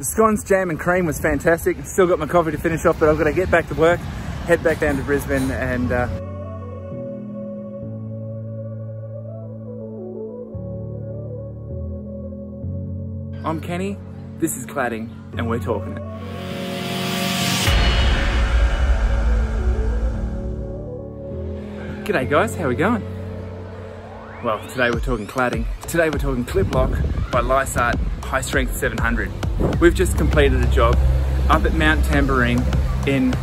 The scones, jam and cream was fantastic. Still got my coffee to finish off, but I've got to get back to work, head back down to Brisbane, and I'm Kenny, this is Cladding, and we're talking it. G'day guys, how we going? Well, today we're talking cladding. Today we're talking Klip-Lok by Lysaght High Strength 700. We've just completed a job up at Mount Tamborine in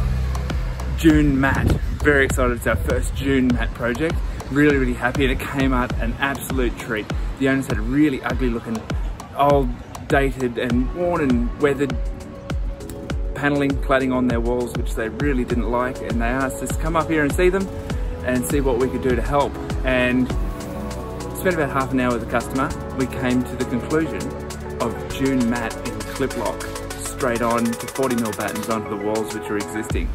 Dune Matt. Very excited, it's our first Dune Matt project. Really happy, and it came out an absolute treat. The owners had a really ugly looking, old, dated and worn and weathered paneling, cladding on their walls, which they really didn't like, and they asked us to come up here and see them and see what we could do to help. And spent about half an hour with the customer. We came to the conclusion of Dune Matt in Klip-Lok, straight on to 40mm battens onto the walls which are existing.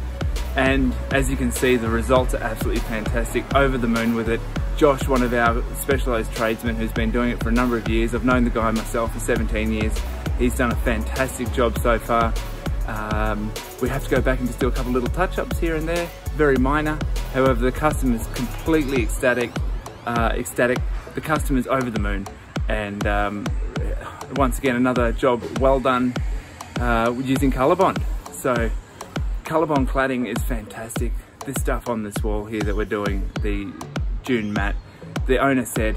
And as you can see, the results are absolutely fantastic. Over the moon with it. Josh, one of our specialised tradesmen who's been doing it for a number of years. I've known the guy myself for 17 years. He's done a fantastic job so far. We have to go back and just do a couple little touch-ups here and there, very minor. However, the customer's completely ecstatic. The customer's over the moon. And once again, another job well done using Colorbond. So Colorbond cladding is fantastic. This stuff on this wall here that we're doing, the Dune Matt, the owner said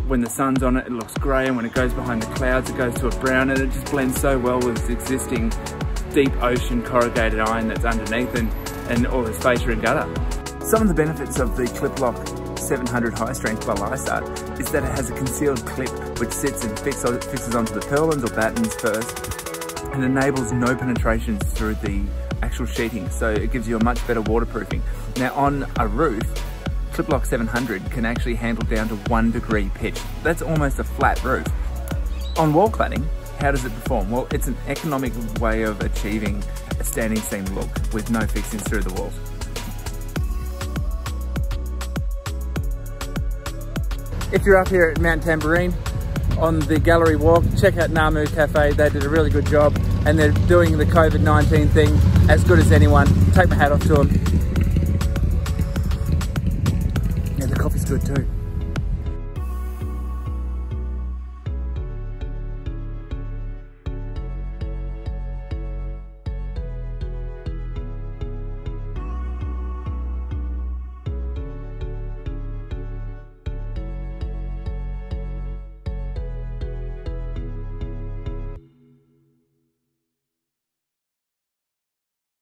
when the sun's on it, it looks grey, and when it goes behind the clouds, it goes to a brown, and it just blends so well with its existing deep ocean corrugated iron that's underneath and all this fascia and gutter. Some of the benefits of the Klip-Lok 700 high strength by Lysaght is that it has a concealed clip which sits and fixes onto the purlins or battens first, and enables no penetrations through the actual sheeting, so it gives you a much better waterproofing. Now on a roof, Klip-Lok 700 can actually handle down to 1 degree pitch. That's almost a flat roof. On wall cladding, how does it perform? Well, it's an economic way of achieving a standing seam look with no fixings through the walls. If you're up here at Mount Tamborine on the gallery walk, check out Namu Cafe. They did a really good job, and they're doing the COVID-19 thing as good as anyone. Take my hat off to them. Yeah, the coffee's good too.